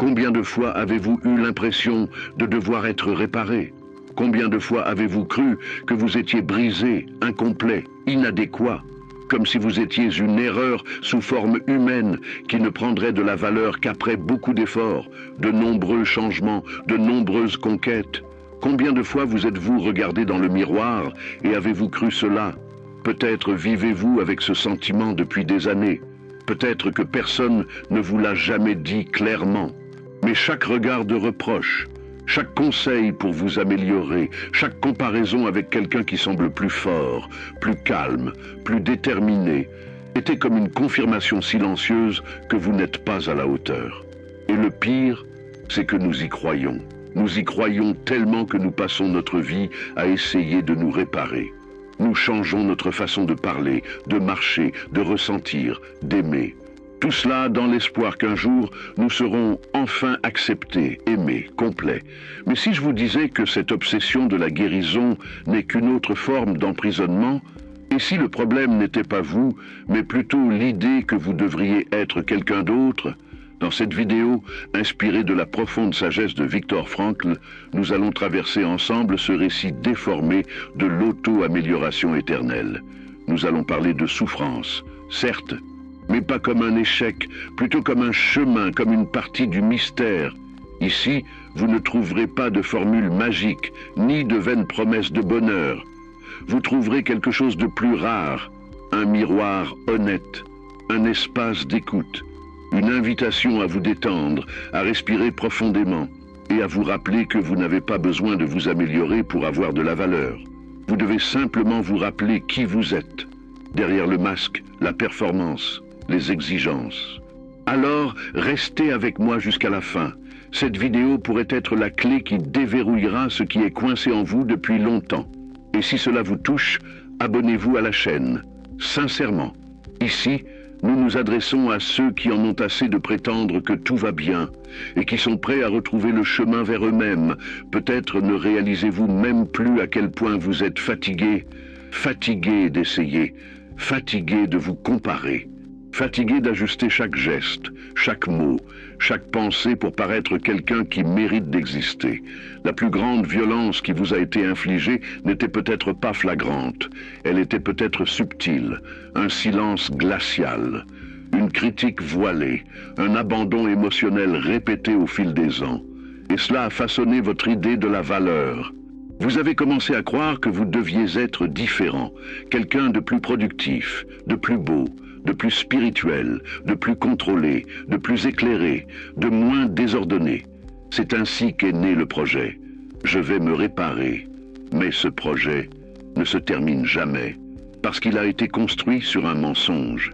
Combien de fois avez-vous eu l'impression de devoir être réparé? Combien de fois avez-vous cru que vous étiez brisé, incomplet, inadéquat, comme si vous étiez une erreur sous forme humaine qui ne prendrait de la valeur qu'après beaucoup d'efforts, de nombreux changements, de nombreuses conquêtes? Combien de fois vous êtes-vous regardé dans le miroir et avez-vous cru cela? Peut-être vivez-vous avec ce sentiment depuis des années. Peut-être que personne ne vous l'a jamais dit clairement. Mais chaque regard de reproche, chaque conseil pour vous améliorer, chaque comparaison avec quelqu'un qui semble plus fort, plus calme, plus déterminé, était comme une confirmation silencieuse que vous n'êtes pas à la hauteur. Et le pire, c'est que nous y croyons. Nous y croyons tellement que nous passons notre vie à essayer de nous réparer. Nous changeons notre façon de parler, de marcher, de ressentir, d'aimer. Tout cela dans l'espoir qu'un jour, nous serons enfin acceptés, aimés, complets. Mais si je vous disais que cette obsession de la guérison n'est qu'une autre forme d'emprisonnement, et si le problème n'était pas vous, mais plutôt l'idée que vous devriez être quelqu'un d'autre? Dans cette vidéo, inspirée de la profonde sagesse de Viktor Frankl, nous allons traverser ensemble ce récit déformé de l'auto-amélioration éternelle. Nous allons parler de souffrance, certes, mais pas comme un échec, plutôt comme un chemin, comme une partie du mystère. Ici, vous ne trouverez pas de formule magique, ni de vaines promesses de bonheur. Vous trouverez quelque chose de plus rare, un miroir honnête, un espace d'écoute, une invitation à vous détendre, à respirer profondément et à vous rappeler que vous n'avez pas besoin de vous améliorer pour avoir de la valeur. Vous devez simplement vous rappeler qui vous êtes, derrière le masque, la performance, les exigences. Alors, restez avec moi jusqu'à la fin. Cette vidéo pourrait être la clé qui déverrouillera ce qui est coincé en vous depuis longtemps. Et si cela vous touche, abonnez-vous à la chaîne. Sincèrement, ici, nous nous adressons à ceux qui en ont assez de prétendre que tout va bien et qui sont prêts à retrouver le chemin vers eux-mêmes. Peut-être ne réalisez-vous même plus à quel point vous êtes fatigué, fatigué d'essayer, fatigué de vous comparer. Fatigué d'ajuster chaque geste, chaque mot, chaque pensée pour paraître quelqu'un qui mérite d'exister. La plus grande violence qui vous a été infligée n'était peut-être pas flagrante, elle était peut-être subtile, un silence glacial, une critique voilée, un abandon émotionnel répété au fil des ans. Et cela a façonné votre idée de la valeur. Vous avez commencé à croire que vous deviez être différent, quelqu'un de plus productif, de plus beau, de plus spirituel, de plus contrôlé, de plus éclairé, de moins désordonné. C'est ainsi qu'est né le projet. Je vais me réparer. Mais ce projet ne se termine jamais, parce qu'il a été construit sur un mensonge.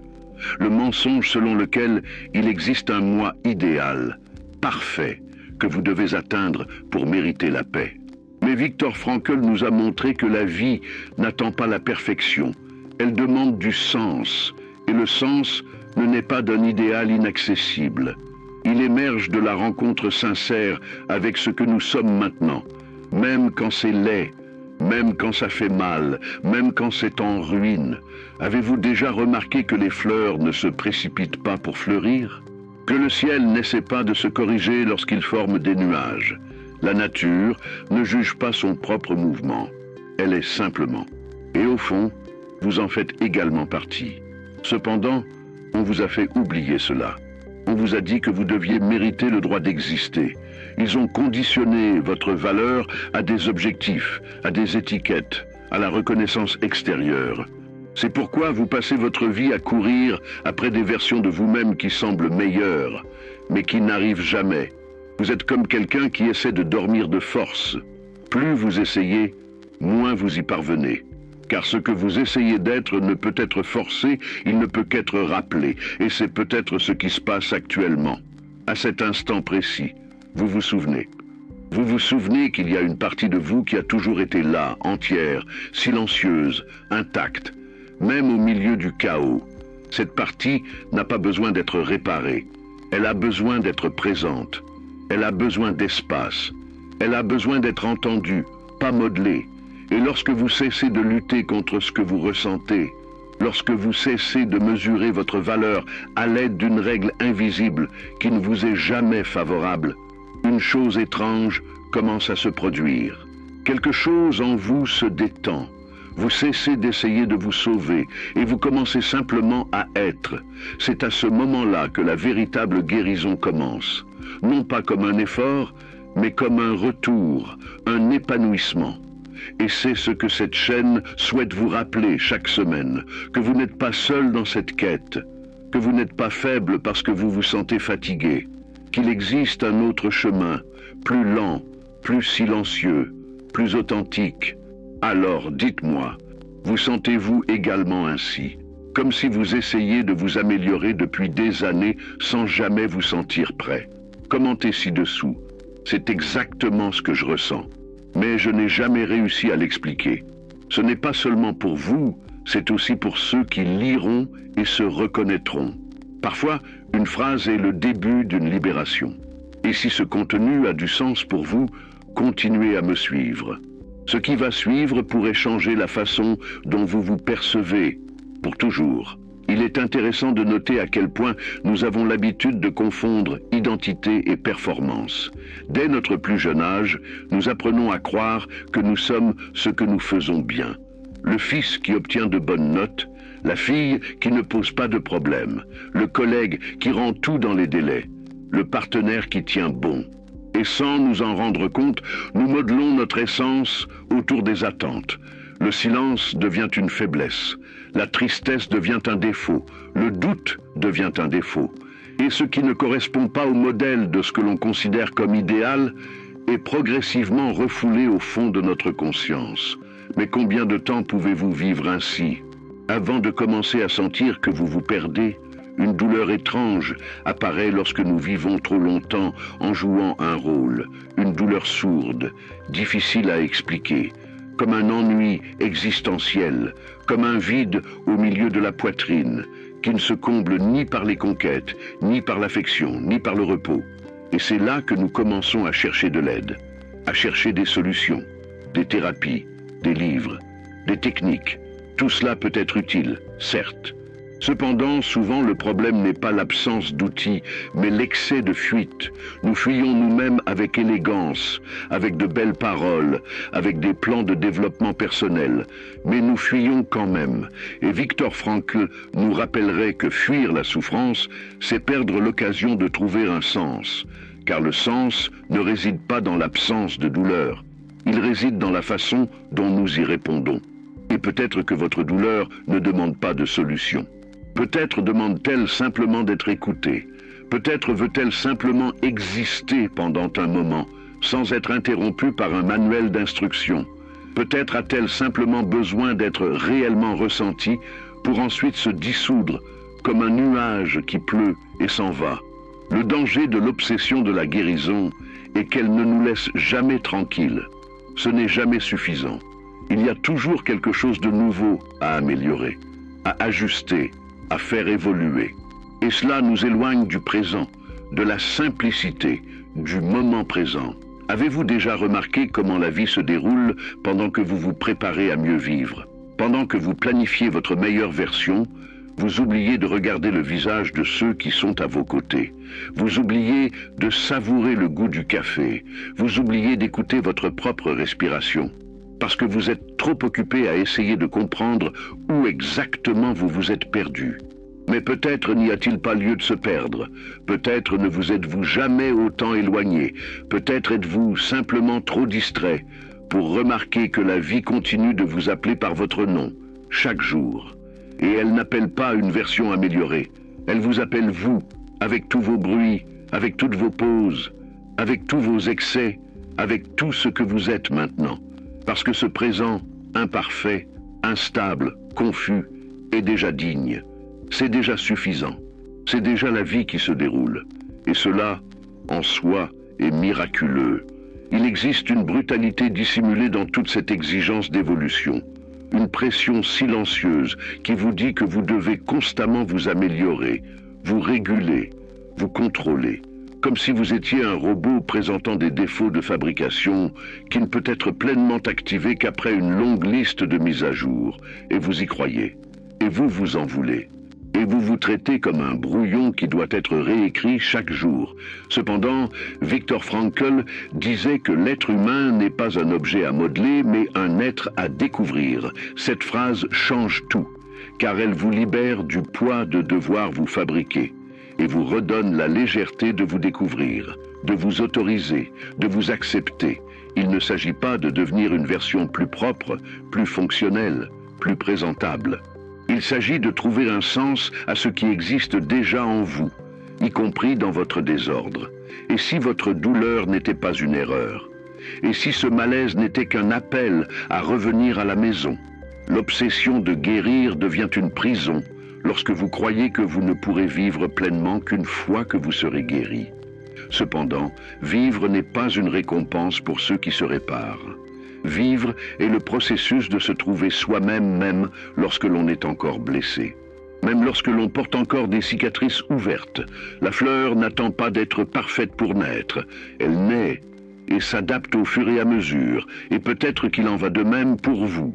Le mensonge selon lequel il existe un moi idéal, parfait, que vous devez atteindre pour mériter la paix. Mais Viktor Frankl nous a montré que la vie n'attend pas la perfection. Elle demande du sens. Et le sens ne naît pas d'un idéal inaccessible. Il émerge de la rencontre sincère avec ce que nous sommes maintenant, même quand c'est laid, même quand ça fait mal, même quand c'est en ruine. Avez-vous déjà remarqué que les fleurs ne se précipitent pas pour fleurir? Que le ciel n'essaie pas de se corriger lorsqu'il forme des nuages? La nature ne juge pas son propre mouvement. Elle est simplement. Et au fond, vous en faites également partie. Cependant, on vous a fait oublier cela. On vous a dit que vous deviez mériter le droit d'exister. Ils ont conditionné votre valeur à des objectifs, à des étiquettes, à la reconnaissance extérieure. C'est pourquoi vous passez votre vie à courir après des versions de vous-même qui semblent meilleures, mais qui n'arrivent jamais. Vous êtes comme quelqu'un qui essaie de dormir de force. Plus vous essayez, moins vous y parvenez. Car ce que vous essayez d'être ne peut être forcé, il ne peut qu'être rappelé, et c'est peut-être ce qui se passe actuellement. À cet instant précis, vous vous souvenez. Vous vous souvenez qu'il y a une partie de vous qui a toujours été là, entière, silencieuse, intacte, même au milieu du chaos. Cette partie n'a pas besoin d'être réparée. Elle a besoin d'être présente. Elle a besoin d'espace. Elle a besoin d'être entendue, pas modelée. Et lorsque vous cessez de lutter contre ce que vous ressentez, lorsque vous cessez de mesurer votre valeur à l'aide d'une règle invisible qui ne vous est jamais favorable, une chose étrange commence à se produire. Quelque chose en vous se détend. Vous cessez d'essayer de vous sauver et vous commencez simplement à être. C'est à ce moment-là que la véritable guérison commence. Non pas comme un effort, mais comme un retour, un épanouissement. Et c'est ce que cette chaîne souhaite vous rappeler chaque semaine, que vous n'êtes pas seul dans cette quête, que vous n'êtes pas faible parce que vous vous sentez fatigué, qu'il existe un autre chemin, plus lent, plus silencieux, plus authentique. Alors, dites-moi, vous sentez-vous également ainsi, comme si vous essayiez de vous améliorer depuis des années sans jamais vous sentir prêt? Commentez ci-dessous. C'est exactement ce que je ressens, mais je n'ai jamais réussi à l'expliquer. Ce n'est pas seulement pour vous, c'est aussi pour ceux qui liront et se reconnaîtront. Parfois, une phrase est le début d'une libération. Et si ce contenu a du sens pour vous, continuez à me suivre. Ce qui va suivre pourrait changer la façon dont vous vous percevez, pour toujours. Il est intéressant de noter à quel point nous avons l'habitude de confondre identité et performance. Dès notre plus jeune âge, nous apprenons à croire que nous sommes ce que nous faisons bien. Le fils qui obtient de bonnes notes, la fille qui ne pose pas de problème, le collègue qui rend tout dans les délais, le partenaire qui tient bon. Et sans nous en rendre compte, nous modelons notre essence autour des attentes. Le silence devient une faiblesse, la tristesse devient un défaut, le doute devient un défaut. Et ce qui ne correspond pas au modèle de ce que l'on considère comme idéal est progressivement refoulé au fond de notre conscience. Mais combien de temps pouvez-vous vivre ainsi, avant de commencer à sentir que vous vous perdez? Une douleur étrange apparaît lorsque nous vivons trop longtemps en jouant un rôle, une douleur sourde, difficile à expliquer, comme un ennui existentiel, comme un vide au milieu de la poitrine, qui ne se comble ni par les conquêtes, ni par l'affection, ni par le repos. Et c'est là que nous commençons à chercher de l'aide, à chercher des solutions, des thérapies, des livres, des techniques. Tout cela peut être utile, certes. Cependant, souvent le problème n'est pas l'absence d'outils, mais l'excès de fuite. Nous fuyons nous-mêmes avec élégance, avec de belles paroles, avec des plans de développement personnel, mais nous fuyons quand même. Et Viktor Frankl nous rappellerait que fuir la souffrance, c'est perdre l'occasion de trouver un sens, car le sens ne réside pas dans l'absence de douleur, il réside dans la façon dont nous y répondons. Et peut-être que votre douleur ne demande pas de solution. Peut-être demande-t-elle simplement d'être écoutée. Peut-être veut-elle simplement exister pendant un moment, sans être interrompue par un manuel d'instruction. Peut-être a-t-elle simplement besoin d'être réellement ressentie pour ensuite se dissoudre, comme un nuage qui pleut et s'en va. Le danger de l'obsession de la guérison est qu'elle ne nous laisse jamais tranquilles. Ce n'est jamais suffisant. Il y a toujours quelque chose de nouveau à améliorer, à ajuster, à faire évoluer. Et cela nous éloigne du présent, de la simplicité, du moment présent. Avez-vous déjà remarqué comment la vie se déroule pendant que vous vous préparez à mieux vivre? Pendant que vous planifiez votre meilleure version, vous oubliez de regarder le visage de ceux qui sont à vos côtés. Vous oubliez de savourer le goût du café. Vous oubliez d'écouter votre propre respiration. Parce que vous êtes trop occupé à essayer de comprendre où exactement vous vous êtes perdu. Mais peut-être n'y a-t-il pas lieu de se perdre. Peut-être ne vous êtes-vous jamais autant éloigné. Peut-être êtes-vous simplement trop distrait pour remarquer que la vie continue de vous appeler par votre nom, chaque jour. Et elle n'appelle pas une version améliorée. Elle vous appelle vous, avec tous vos bruits, avec toutes vos pauses, avec tous vos excès, avec tout ce que vous êtes maintenant. Parce que ce présent, imparfait, instable, confus, est déjà digne. C'est déjà suffisant. C'est déjà la vie qui se déroule. Et cela, en soi, est miraculeux. Il existe une brutalité dissimulée dans toute cette exigence d'évolution. Une pression silencieuse qui vous dit que vous devez constamment vous améliorer, vous réguler, vous contrôler. Comme si vous étiez un robot présentant des défauts de fabrication qui ne peut être pleinement activé qu'après une longue liste de mises à jour. Et vous y croyez. et vous vous en voulez. Et vous vous traitez comme un brouillon qui doit être réécrit chaque jour. Cependant, Viktor Frankl disait que l'être humain n'est pas un objet à modeler, mais un être à découvrir. Cette phrase change tout, car elle vous libère du poids de devoir vous fabriquer, et vous redonne la légèreté de vous découvrir, de vous autoriser, de vous accepter. Il ne s'agit pas de devenir une version plus propre, plus fonctionnelle, plus présentable. Il s'agit de trouver un sens à ce qui existe déjà en vous, y compris dans votre désordre. Et si votre douleur n'était pas une erreur? Et si ce malaise n'était qu'un appel à revenir à la maison? L'obsession de guérir devient une prison lorsque vous croyez que vous ne pourrez vivre pleinement qu'une fois que vous serez guéri. Cependant, vivre n'est pas une récompense pour ceux qui se réparent. Vivre est le processus de se trouver soi-même même lorsque l'on est encore blessé. Même lorsque l'on porte encore des cicatrices ouvertes, la fleur n'attend pas d'être parfaite pour naître. Elle naît et s'adapte au fur et à mesure, et peut-être qu'il en va de même pour vous.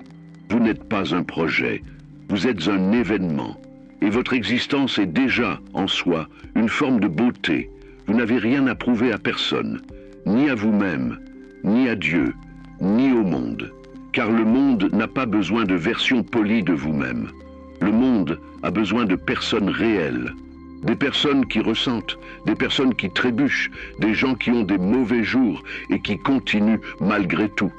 Vous n'êtes pas un projet, vous êtes un événement, et votre existence est déjà, en soi, une forme de beauté. Vous n'avez rien à prouver à personne, ni à vous-même, ni à Dieu, ni au monde, car le monde n'a pas besoin de version polie de vous-même. Le monde a besoin de personnes réelles, des personnes qui ressentent, des personnes qui trébuchent, des gens qui ont des mauvais jours et qui continuent malgré tout,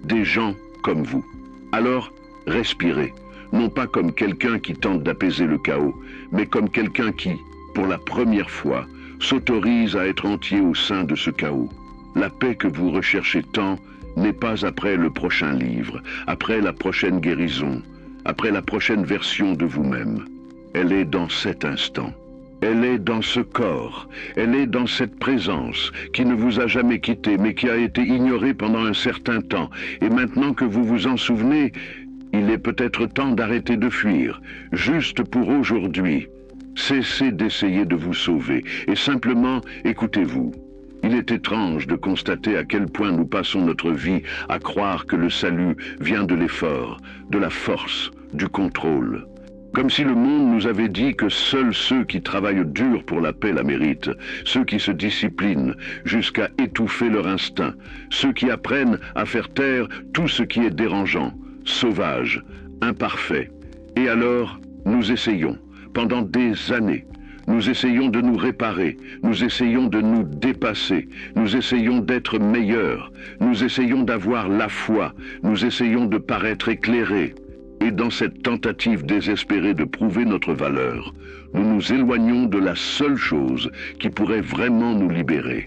des gens comme vous. Alors, respirez, non pas comme quelqu'un qui tente d'apaiser le chaos, mais comme quelqu'un qui, pour la première fois, s'autorise à être entier au sein de ce chaos. La paix que vous recherchez tant n'est pas après le prochain livre, après la prochaine guérison, après la prochaine version de vous-même. Elle est dans cet instant. Elle est dans ce corps. Elle est dans cette présence qui ne vous a jamais quitté, mais qui a été ignorée pendant un certain temps. Et maintenant que vous vous en souvenez, il est peut-être temps d'arrêter de fuir, juste pour aujourd'hui. Cessez d'essayer de vous sauver et simplement écoutez-vous. Il est étrange de constater à quel point nous passons notre vie à croire que le salut vient de l'effort, de la force, du contrôle. Comme si le monde nous avait dit que seuls ceux qui travaillent dur pour la paix la méritent, ceux qui se disciplinent jusqu'à étouffer leur instinct, ceux qui apprennent à faire taire tout ce qui est dérangeant, sauvage, imparfait. Et alors, nous essayons, pendant des années, nous essayons de nous réparer, nous essayons de nous dépasser, nous essayons d'être meilleurs, nous essayons d'avoir la foi, nous essayons de paraître éclairés. Et dans cette tentative désespérée de prouver notre valeur, nous nous éloignons de la seule chose qui pourrait vraiment nous libérer,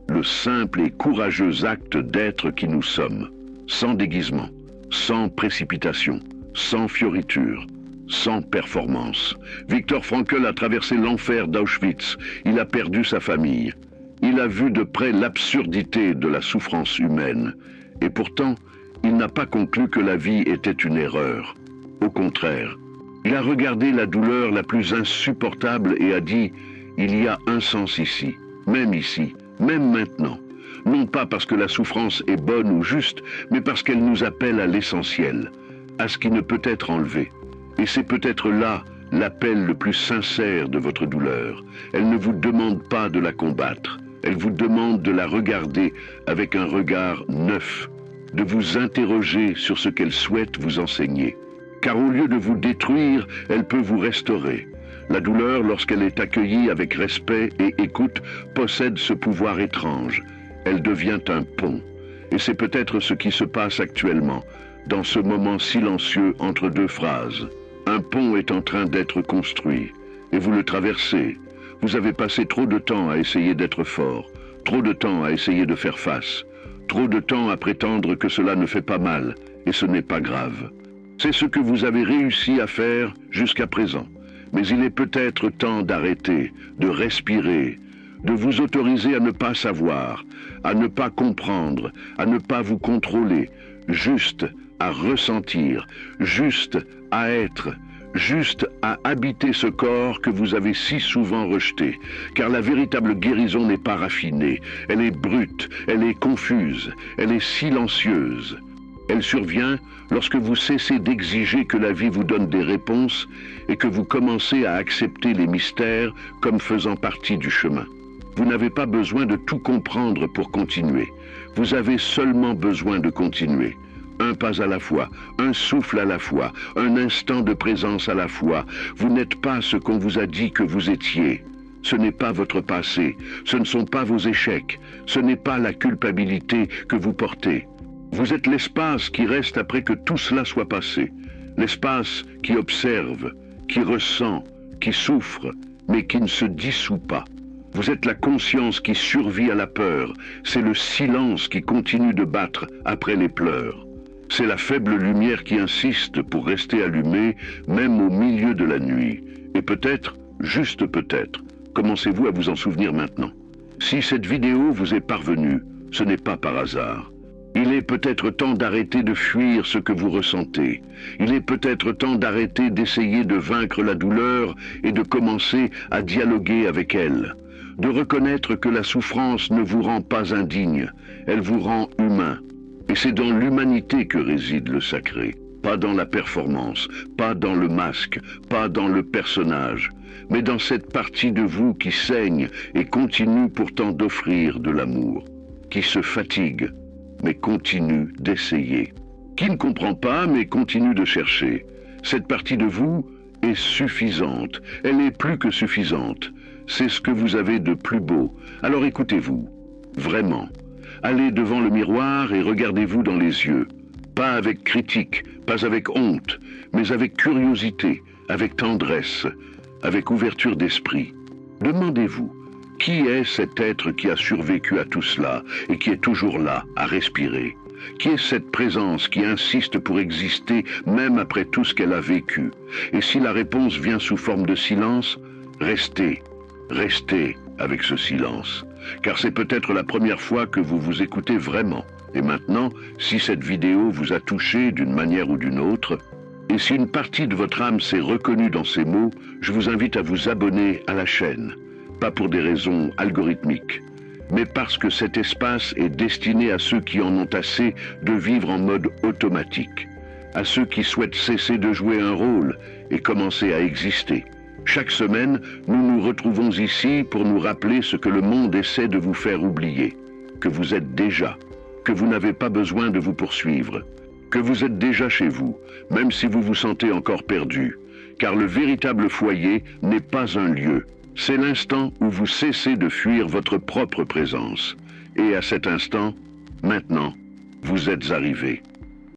le simple et courageux acte d'être qui nous sommes, sans déguisement, sans précipitation, sans fioriture, sans performance. Viktor Frankl a traversé l'enfer d'Auschwitz, il a perdu sa famille. Il a vu de près l'absurdité de la souffrance humaine. Et pourtant, il n'a pas conclu que la vie était une erreur. Au contraire, il a regardé la douleur la plus insupportable et a dit « Il y a un sens ici, même maintenant. Non pas parce que la souffrance est bonne ou juste, mais parce qu'elle nous appelle à l'essentiel, à ce qui ne peut être enlevé. Et c'est peut-être là l'appel le plus sincère de votre douleur. Elle ne vous demande pas de la combattre, elle vous demande de la regarder avec un regard neuf, de vous interroger sur ce qu'elle souhaite vous enseigner. Car au lieu de vous détruire, elle peut vous restaurer. La douleur, lorsqu'elle est accueillie avec respect et écoute, possède ce pouvoir étrange. Elle devient un pont. Et c'est peut-être ce qui se passe actuellement, dans ce moment silencieux entre deux phrases. Un pont est en train d'être construit, et vous le traversez. Vous avez passé trop de temps à essayer d'être fort, trop de temps à essayer de faire face, trop de temps à prétendre que cela ne fait pas mal, et ce n'est pas grave. C'est ce que vous avez réussi à faire jusqu'à présent. Mais il est peut-être temps d'arrêter, de respirer, de vous autoriser à ne pas savoir, à ne pas comprendre, à ne pas vous contrôler, juste à ressentir, juste à être, juste à habiter ce corps que vous avez si souvent rejeté. Car la véritable guérison n'est pas raffinée, elle est brute, elle est confuse, elle est silencieuse. Elle survient lorsque vous cessez d'exiger que la vie vous donne des réponses et que vous commencez à accepter les mystères comme faisant partie du chemin. Vous n'avez pas besoin de tout comprendre pour continuer. Vous avez seulement besoin de continuer. Un pas à la fois, un souffle à la fois, un instant de présence à la fois. Vous n'êtes pas ce qu'on vous a dit que vous étiez. Ce n'est pas votre passé, ce ne sont pas vos échecs, ce n'est pas la culpabilité que vous portez. Vous êtes l'espace qui reste après que tout cela soit passé. L'espace qui observe, qui ressent, qui souffre, mais qui ne se dissout pas. Vous êtes la conscience qui survit à la peur. C'est le silence qui continue de battre après les pleurs. C'est la faible lumière qui insiste pour rester allumée, même au milieu de la nuit. Et peut-être, juste peut-être, commencez-vous à vous en souvenir maintenant. Si cette vidéo vous est parvenue, ce n'est pas par hasard. Il est peut-être temps d'arrêter de fuir ce que vous ressentez. Il est peut-être temps d'arrêter d'essayer de vaincre la douleur et de commencer à dialoguer avec elle. De reconnaître que la souffrance ne vous rend pas indigne, elle vous rend humain. Et c'est dans l'humanité que réside le sacré. Pas dans la performance, pas dans le masque, pas dans le personnage, mais dans cette partie de vous qui saigne et continue pourtant d'offrir de l'amour, qui se fatigue, mais continue d'essayer, qui ne comprend pas, mais continue de chercher. Cette partie de vous est suffisante, elle est plus que suffisante. C'est ce que vous avez de plus beau. Alors écoutez-vous, vraiment. Allez devant le miroir et regardez-vous dans les yeux. Pas avec critique, pas avec honte, mais avec curiosité, avec tendresse, avec ouverture d'esprit. Demandez-vous, qui est cet être qui a survécu à tout cela et qui est toujours là, à respirer? Qui est cette présence qui insiste pour exister même après tout ce qu'elle a vécu? Et si la réponse vient sous forme de silence, restez avec ce silence. Car c'est peut-être la première fois que vous vous écoutez vraiment. Et maintenant, si cette vidéo vous a touché d'une manière ou d'une autre, et si une partie de votre âme s'est reconnue dans ces mots, je vous invite à vous abonner à la chaîne. Pas pour des raisons algorithmiques, mais parce que cet espace est destiné à ceux qui en ont assez de vivre en mode automatique, à ceux qui souhaitent cesser de jouer un rôle et commencer à exister. Chaque semaine, nous nous retrouvons ici pour nous rappeler ce que le monde essaie de vous faire oublier, que vous êtes déjà, que vous n'avez pas besoin de vous poursuivre, que vous êtes déjà chez vous, même si vous vous sentez encore perdu, car le véritable foyer n'est pas un lieu, c'est l'instant où vous cessez de fuir votre propre présence. Et à cet instant, maintenant, vous êtes arrivé.